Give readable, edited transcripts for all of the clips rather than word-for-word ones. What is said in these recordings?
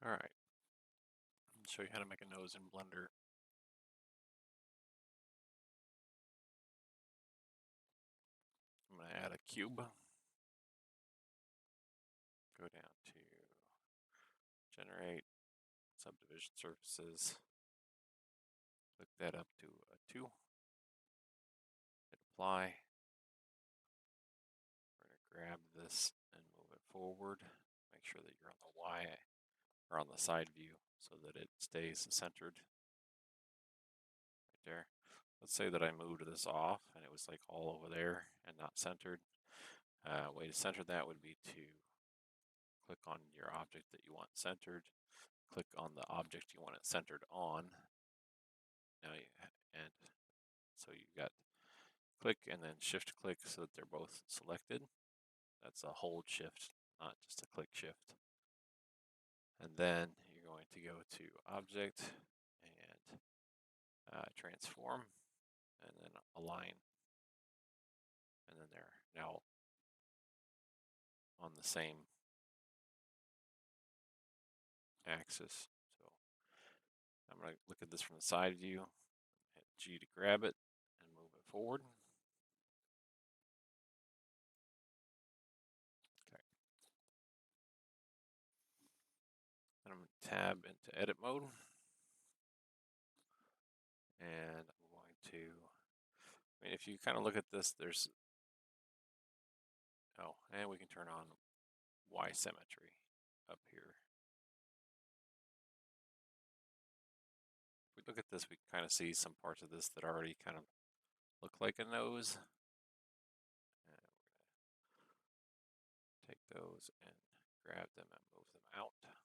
All right, I'll show you how to make a nose in Blender. I'm going to add a cube. Go down to Generate, Subdivision Surfaces. Click that up to a 2. Hit Apply. We're going to grab this and move it forward. Make sure that you're on the Y or on the side view so that it stays centered right there. Let's say that I moved this off and it was like all over there and not centered. Way to center that would be to click on your object that you want centered, click on the object you want it centered on. Now and so you got click and then shift click so that they're both selected. That's a hold shift, not just a click shift. And then you're going to go to object and transform and then align. And then they're now on the same axis. So I'm going to look at this from the side view, hit G to grab it and move it forward. Okay. Then I'm going to tab into edit mode. And I'm going to, I mean, if you kind of look at this, there's, oh, and we can turn on Y symmetry up here. If we look at this, we can kind of see some parts of this that already kind of look like a nose. And we're going to take those and grab them and move them out. And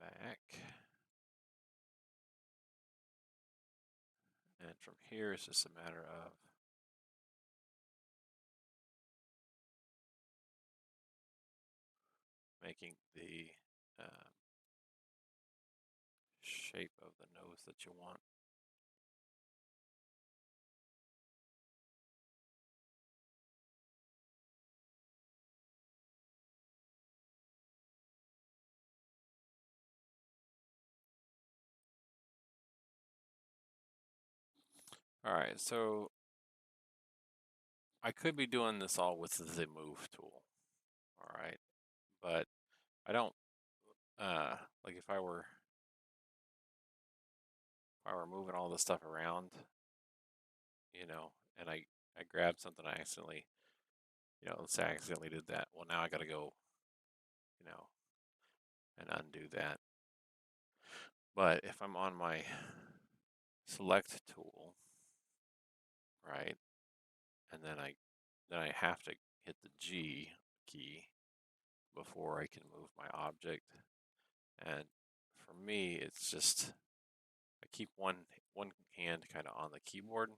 back. And from here, it's just a matter of making the shape of the nose that you want. All right, so I could be doing this all with the move tool, all right, but I don't, like if I were moving all this stuff around, you know, and I grabbed something, I accidentally, you know, let's say I accidentally did that. Well, now I got to go, you know, and undo that. But if I'm on my select tool, right, and then I have to hit the G key before I can move my object. And for me, it's just I keep one hand kind of on the keyboard,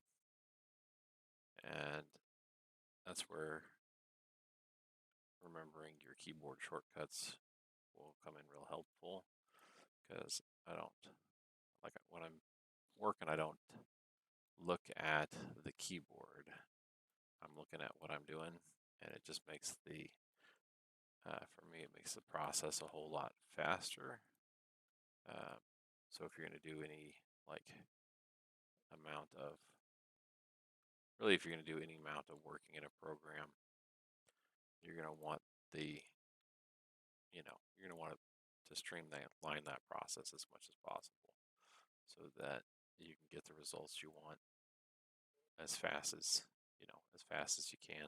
and that's where remembering your keyboard shortcuts will come in real helpful, because I don't, like when I'm working, I don't look at the keyboard. I'm looking at what I'm doing, and it just makes the, for me, it makes the process a whole lot faster. So if you're going to do any like amount of, really, if you're going to do any amount of working in a program, you're going to want the, you know, you're going to want to streamline that process as much as possible so that you can get the results you want as fast as, you know, as fast as you can.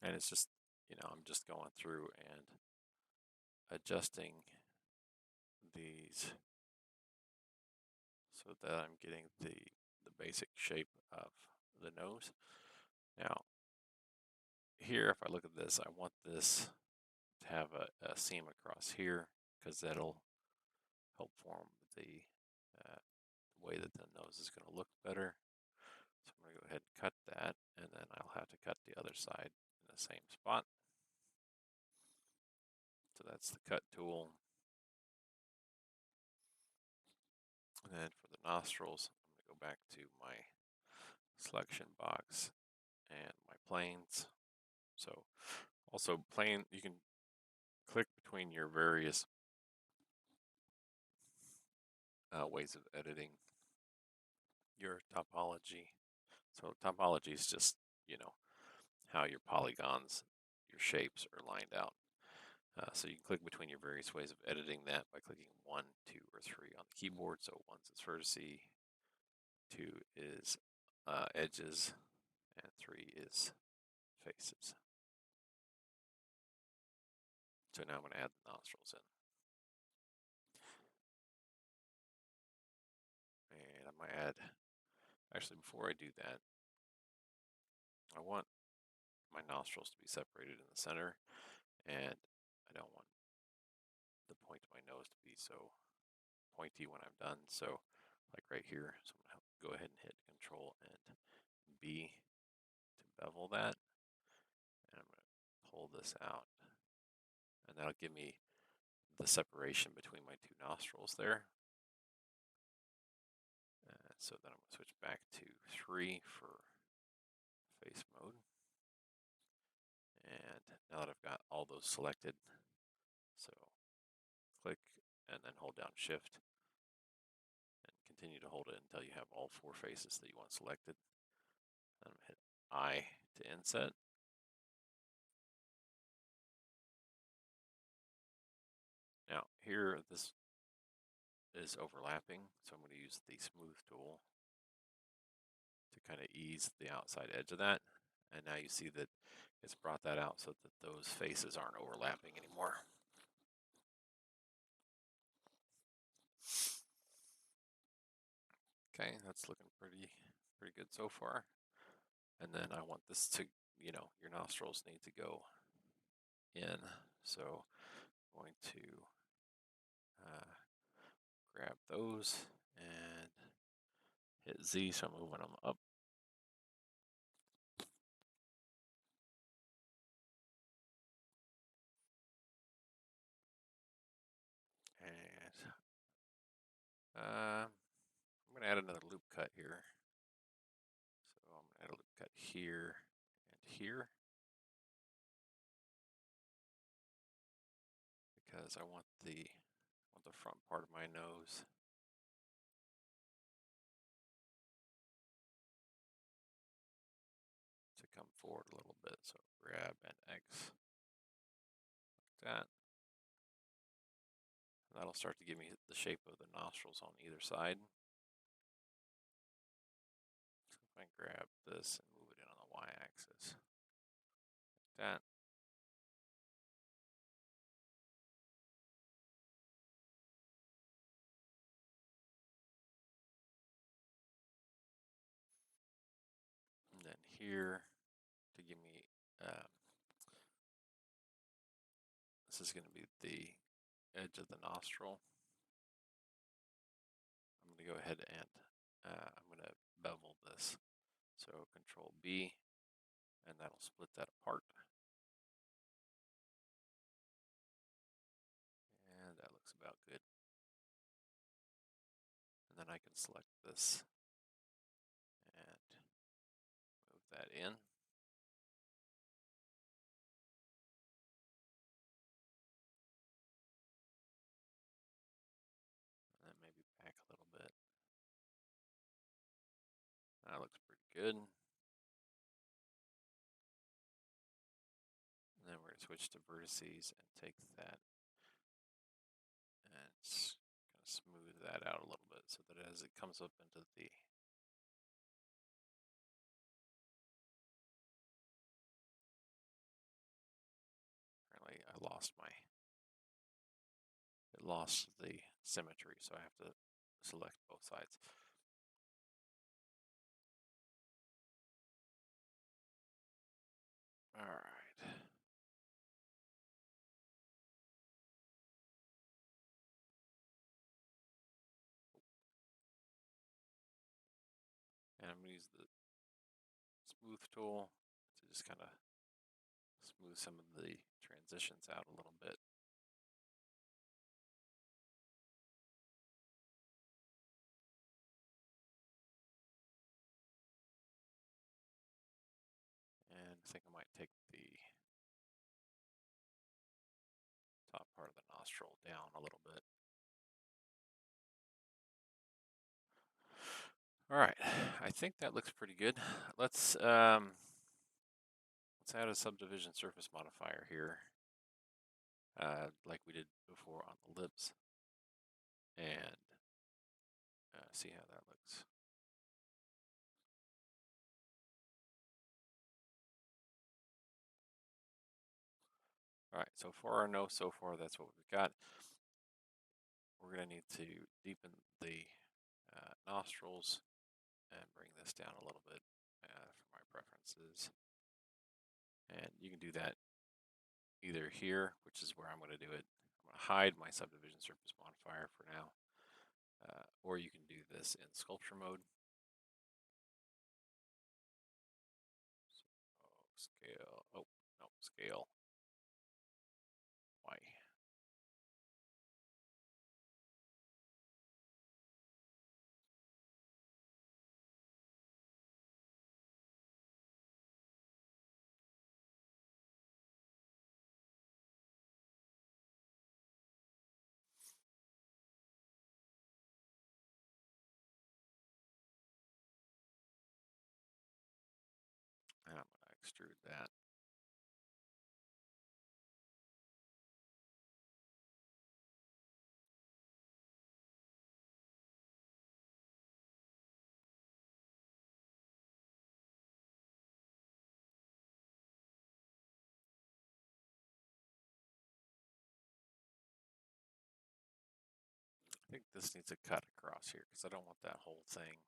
And it's just, you know, I'm just going through and adjusting these so that I'm getting the basic shape of the nose. Now, here, if I look at this, I want this to have a seam across here because that'll help form the way that the nose is going to look better. So I'm going to go ahead and cut that, and then I'll have to cut the other other side in the same spot. So that's the cut tool. And then for the nostrils, I'm going to go back to my selection box and my planes. So also plane, you can click between your various ways of editing your topology. So topology is just, you know, how your polygons, your shapes are lined out. So you can click between your various ways of editing that by clicking 1, 2, or 3 on the keyboard. So 1 is vertices, 2 is edges, and 3 is faces. So now I'm going to add the nostrils in. And I'm going to add, actually before I do that, I want my nostrils to be separated in the center, and I don't want the point of my nose to be so pointy when I'm done. So like right here, so I'm going to go ahead and hit Control and B to bevel that. And I'm going to pull this out. And that'll give me the separation between my two nostrils there. So then I'm going to switch back to 3 for face mode. And now that I've got all those selected, so click and then hold down Shift and continue to hold it until you have all 4 faces that you want selected. Then I'm going to hit I to inset. Now here, this is overlapping, so I'm going to use the smooth tool to kind of ease the outside edge of that. And now you see that it's brought that out so that those faces aren't overlapping anymore. Okay, that's looking pretty good so far. And then I want this to, you know, your nostrils need to go in. So I'm going to grab those and hit Z, so I'm moving them up. And I'm going to add another loop cut here. So I'm going to add a loop cut here and here, because I want the front part of my nose to come forward a little bit. So grab and X like that. And that'll start to give me the shape of the nostrils on either side. So if I grab this and move it in on the Y-axis, like that. And then here to give me, this is going to be the edge of the nostril. I'm going to go ahead and I'm going to bevel this. So Control B, and that'll split that apart. And that looks about good. And then I can select this and move that in. And then maybe back a little bit. That looks pretty good. And then we're going to switch to vertices and take that and kind of smooth that out a little bit so that as it comes up into the apparently I lost it lost the symmetry, so I have to select both sides. All right. And I'm going to use the smooth tool to just kind of smooth some of the transitions out a little bit. And I think I might take the top part of the nostril down a little bit. All right, I think that looks pretty good. Let's add a subdivision surface modifier here, like we did before on the lips, and see how that looks. All right, so for our nose so far, that's what we've got. We're going to need to deepen the nostrils and bring this down a little bit for my preferences. And you can do that either here, which is where I'm going to do it. I'm going to hide my subdivision surface modifier for now. Or you can do this in sculpture mode. So, scale, oh, no, scale, Y. And I'm going to extrude that. I think this needs a cut across here because I don't want that whole thing.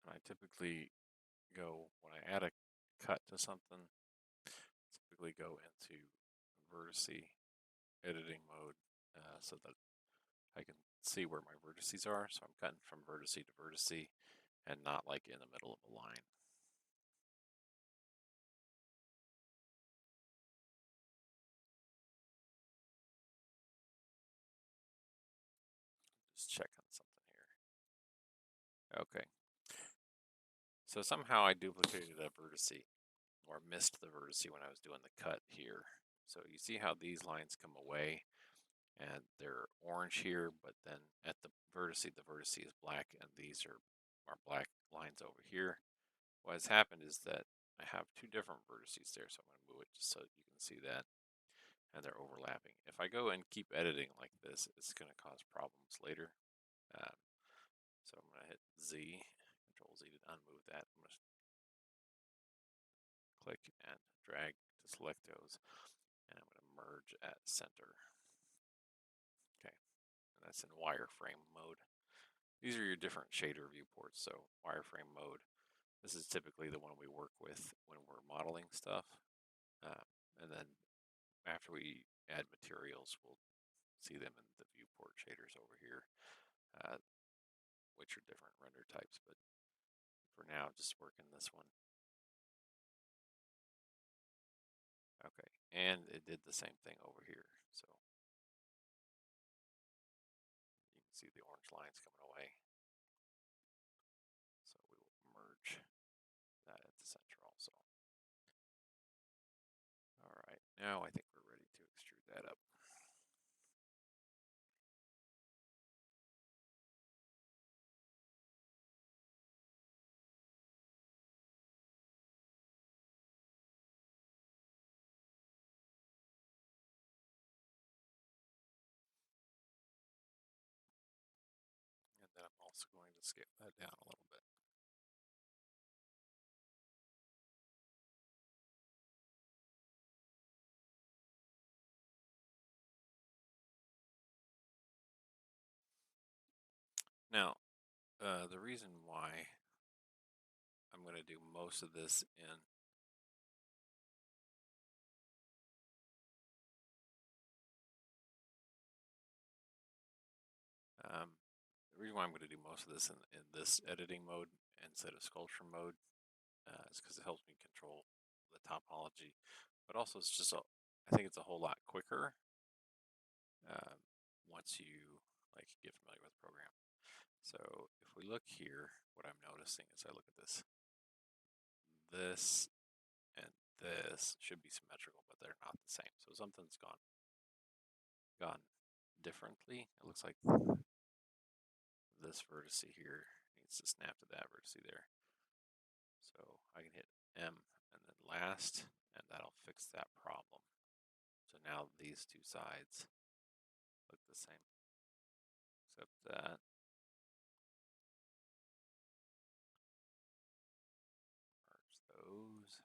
And I typically go, when I add a cut to something, typically go into vertex editing mode so that I can see where my vertices are. So I'm cutting from vertex to vertex and not like in the middle of a line. Just checking something here. Okay. So somehow I duplicated a vertex or missed the vertex when I was doing the cut here. So you see how these lines come away and they're orange here, but then at the vertex is black and these are black lines over here. What has happened is that I have two different vertices there, so I'm going to move it just so you can see that, and they're overlapping. If I go and keep editing like this, it's going to cause problems later. So I'm going to hit Z, Control Z to unmove that. I'm going to click and drag to select those, and I'm going to merge at center. Okay, and that's in wireframe mode. These are your different shader viewports. So wireframe mode, this is typically the one we work with when we're modeling stuff. And then after we add materials, we'll see them in the viewport shaders over here, which are different render types. But for now, just working this one. Okay, and it did the same thing over here. So you can see the orange lines coming away. So we will merge that at the center also. All right, now I think we're ready to extrude that up. And then I'm also going to scale that down a little bit. Now, the reason why I'm going to do most of this in the reason why I'm going to do most of this in this editing mode instead of sculpture mode is because it helps me control the topology, but also it's just I think it's a whole lot quicker um, once you like get familiar with the program. So if we look here, what I'm noticing is I look at this and this should be symmetrical, but they're not the same. So something's gone differently. It looks like this vertex here needs to snap to that vertex there. So I can hit M and then last, and that'll fix that problem. So now these two sides look the same, except that merge those.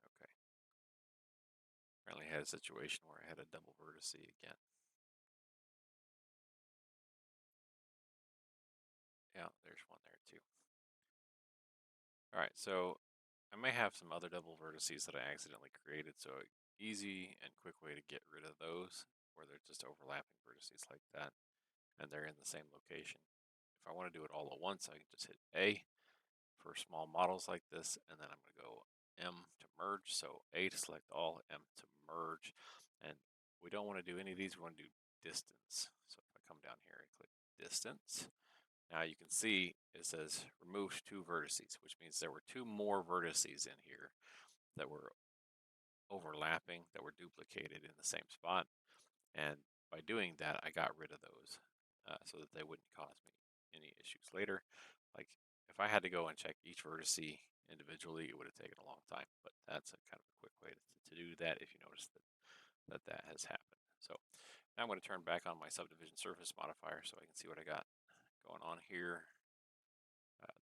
Okay. Apparently I had a situation where I had a double vertex again. Yeah, there's one there too. All right, so I may have some other double vertices that I accidentally created, so an easy and quick way to get rid of those, where they're just overlapping vertices like that, and they're in the same location. If I want to do it all at once, I can just hit A for small models like this, and then I'm going to go M to merge. So A to select all, M to merge, and we don't want to do any of these. We want to do distance. So if I come down here and click distance, now you can see it says remove two vertices, which means there were two more vertices in here that were overlapping, that were duplicated in the same spot. And by doing that, I got rid of those so that they wouldn't cause me any issues later. Like if I had to go and check each vertex individually, it would have taken a long time. But that's a kind of a quick way to do that if you notice that has happened. So now I'm going to turn back on my subdivision surface modifier so I can see what I got going on here.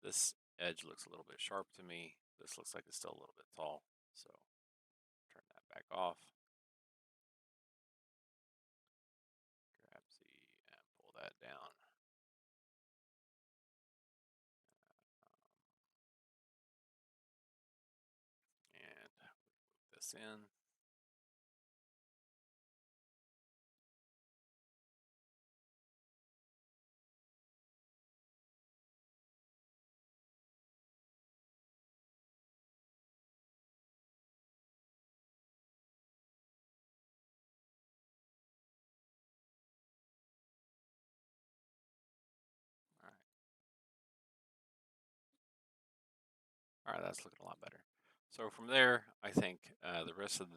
This edge looks a little bit sharp to me. This looks like it's still a little bit tall. So turn that back off. Grab Z and pull that down. And move this in. All right. All right, that's looking a lot better. So from there, I think the rest of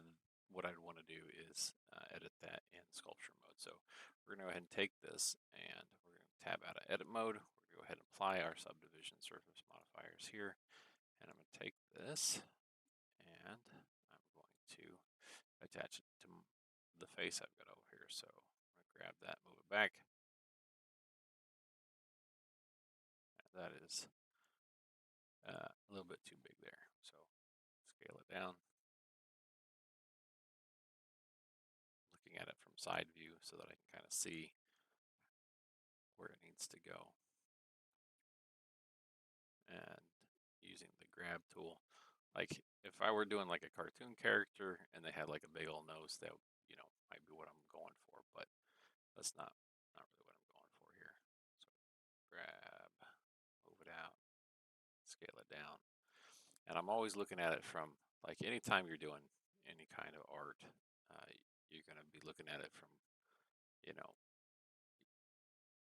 what I'd want to do is edit that in sculpture mode. So we're going to go ahead and take this and we're going to tab out of edit mode. We're going to go ahead and apply our subdivision surface modifiers here. And I'm going to take this and I'm going to attach it to the face I've got over here. So I'm going to grab that, move it back. That is a little bit too big there. So scale it down. Looking at it from side view so that I can kind of see where it needs to go. And using the grab tool, like if I were doing like a cartoon character and they had like a big old nose, that might be what I'm going for, but that's not really what I'm going for here. So grab, move it out, scale it down. And I'm always looking at it from, like, anytime you're doing any kind of art, you're going to be looking at it from, you know,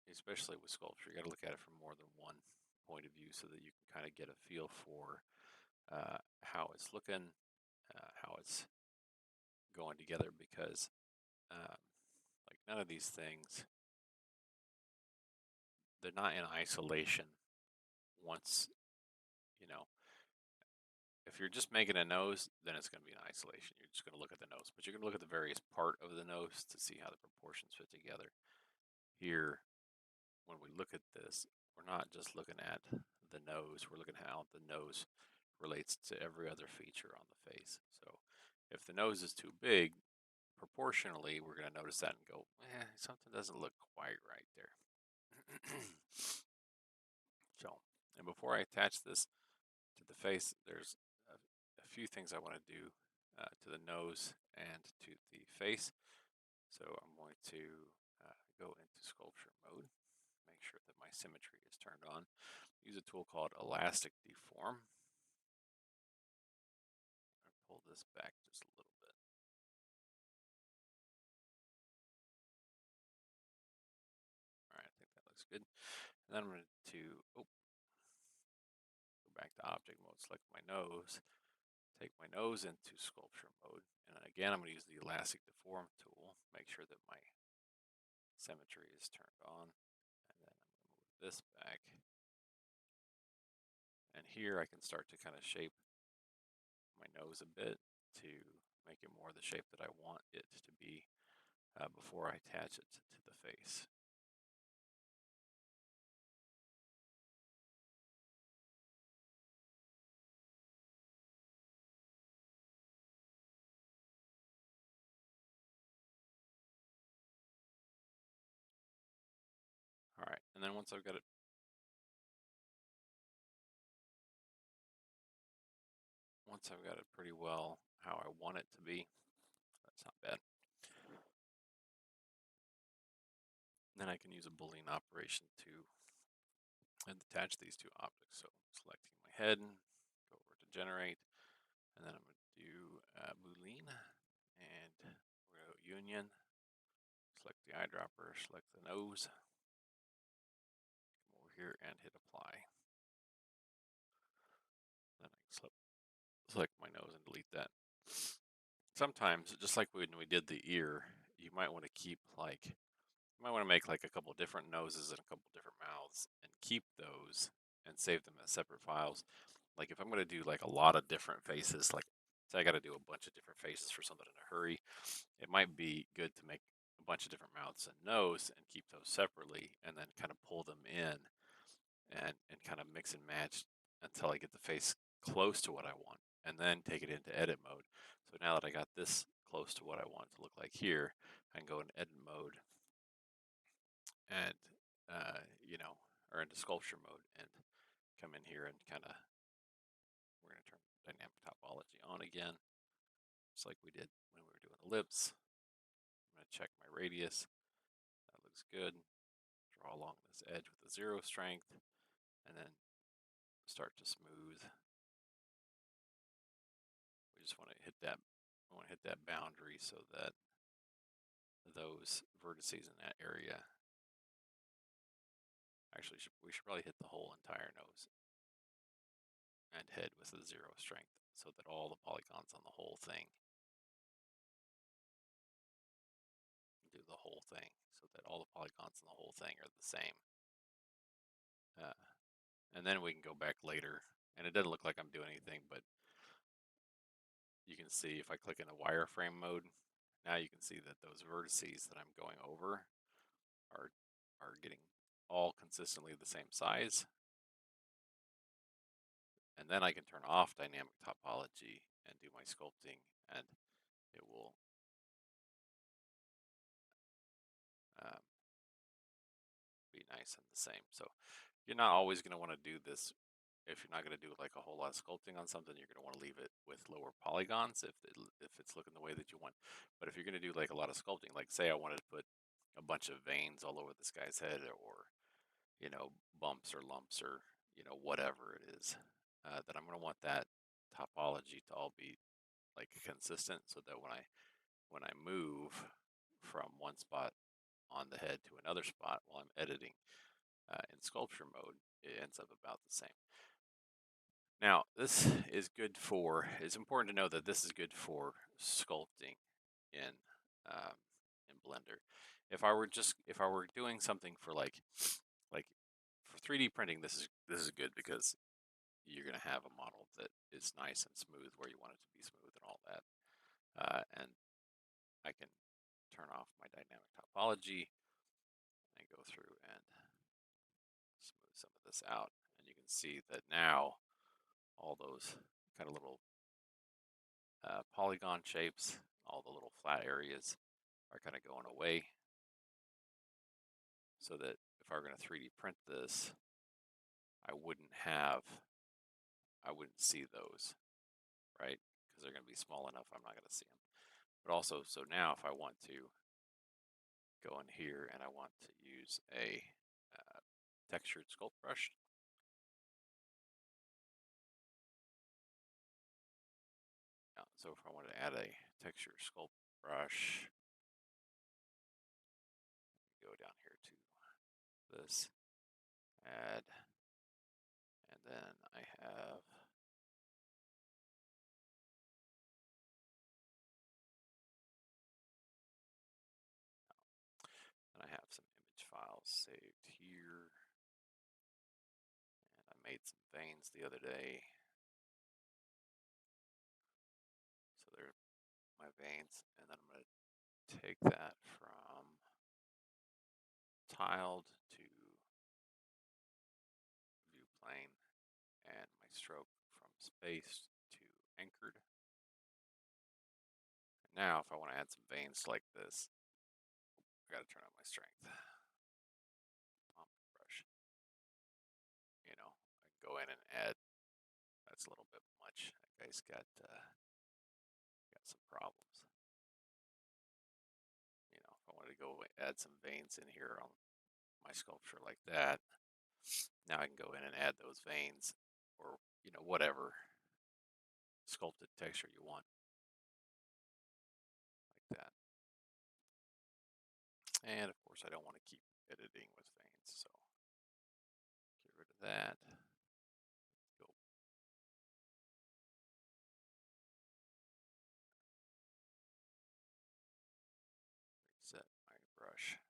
especially with sculpture, you got to look at it from more than one point of view so that you can kind of get a feel for how it's looking, how it's going together, because um, like none of these things, they're not in isolation. Once, you know, if you're just making a nose, then it's going to be in isolation. You're just going to look at the nose, but you're going to look at the various part of the nose to see how the proportions fit together. Here, when we look at this, we're not just looking at the nose, we're looking at how the nose relates to every other feature on the face. So if the nose is too big, proportionally, we're going to notice that and go, something doesn't look quite right there. So, and before I attach this to the face, there's a few things I want to do to the nose and to the face. So I'm going to go into sculpture mode, make sure that my symmetry is turned on. Use a tool called Elastic Deform. this back just a little bit. All right, I think that looks good. And then I'm going to go back to object mode, select my nose, take my nose into sculpture mode, and again I'm going to use the elastic deform tool, make sure that my symmetry is turned on, and then I'm going to move this back. And here I can start to kind of shape my nose a bit to make it more the shape that I want it to be before I attach it to the face. All right, and then once I've got it pretty well how I want it to be, that's not bad. Then I can use a Boolean operation to attach these two objects. So selecting my head, go over to generate, and then I'm going to do Boolean, and we're going to go union, select the eyedropper, select the nose, come over here and hit apply. Then I can select my nose and delete that. Sometimes, just like when we did the ear, you might want to keep you might want to make like a couple different noses and a couple different mouths and keep those and save them as separate files. Like if I'm going to do like a lot of different faces, like say I got to do a bunch of different faces for something in a hurry, it might be good to make a bunch of different mouths and nose and keep those separately and then kind of pull them in and kind of mix and match until I get the face close to what I want and then take it into edit mode. So now that I got this close to what I want it to look like here, I can go in edit mode and, or into sculpture mode and come in here and kind of, we're going to turn dynamic topology on again, just like we did when we were doing ellipse. I'm going to check my radius. That looks good. Draw along this edge with the 0 strength and then start to smooth. We just want to hit that. I want to hit that boundary so that those vertices in that area. Actually, we should probably hit the whole entire nose and head with the 0 strength so that all the polygons on the whole thing do the whole thing, so that all the polygons on the whole thing are the same. And then we can go back later, and it doesn't look like I'm doing anything, but you can see if I click in the wireframe mode, now you can see that those vertices that I'm going over are getting all consistently the same size. And then I can turn off dynamic topology and do my sculpting, and it will be nice and the same. So you're not always going to want to do this. If you're not going to do like a whole lot of sculpting on something, you're going to want to leave it with lower polygons if it's looking the way that you want. But if you're going to do like a lot of sculpting, like say I wanted to put a bunch of veins all over this guy's head, or bumps or lumps, or whatever it is, then I'm going to want that topology to all be like consistent, so that when I move from one spot on the head to another spot while I'm editing in sculpture mode, it ends up about the same. Now, this is good for, it's important to know that this is good for sculpting in um, in Blender. If I were doing something for like for 3D printing, this is good because you're going to have a model that is nice and smooth where you want it to be smooth and all that. And I can turn off my dynamic topology and go through and smooth some of this out. And you can see that now all those kind of little polygon shapes, all the little flat areas are kind of going away, so that if I were going to 3D print this, I wouldn't see those, right? Because they're going to be small enough, I'm not going to see them. But also, so now if I want to go in here and I want to use a textured sculpt brush, So if I want to add a texture sculpt brush, go down here to this, add, and then I have some image files saved here, and I made some veins the other day. So they're my veins, and then I'm going to take that from tiled to view plane, and my stroke from spaced to anchored. And now if I want to add some veins like this, I got to turn up my strength on my brush. You know, I can go in and add, that's a little bit much. That guy's got some problems. You know, if I wanted to go add some veins in here on my sculpture like that, now I can go in and add those veins, or whatever sculpted texture you want, like that. And of course, I don't want to keep editing with veins, so get rid of that. Go reset my brush.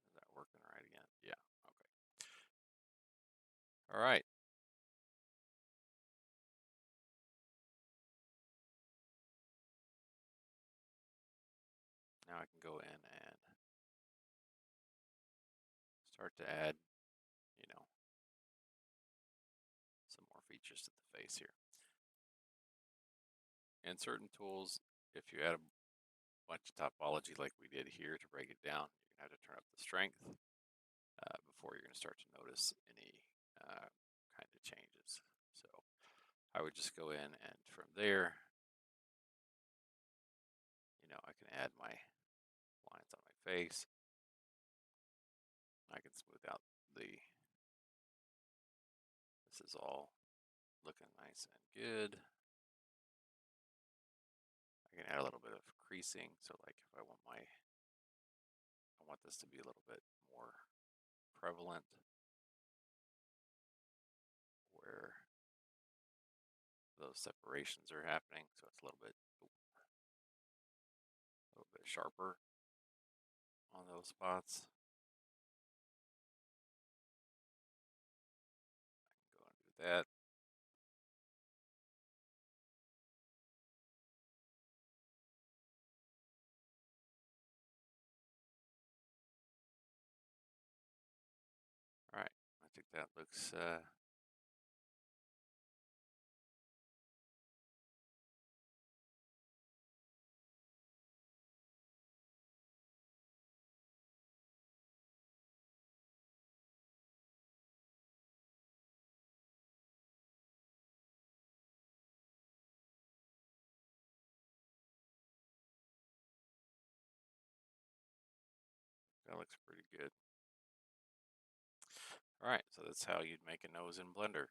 Is that working right again? Yeah, okay. All right. Now I can go in and start to add, some more features to the face here. And certain tools, if you add a bunch of topology like we did here to break it down, you're gonna have to turn up the strength before you're gonna start to notice any kind of changes. So I would just go in, and from there, I can add my lines on my face. I can smooth out this is all looking nice and good. I can add a little bit of creasing. So like if I want this to be a little bit more prevalent, where those separations are happening. So it's a little bit sharper on those spots. Go and do that. All right, I think that looks pretty good. All right, so that's how you'd make a nose in Blender.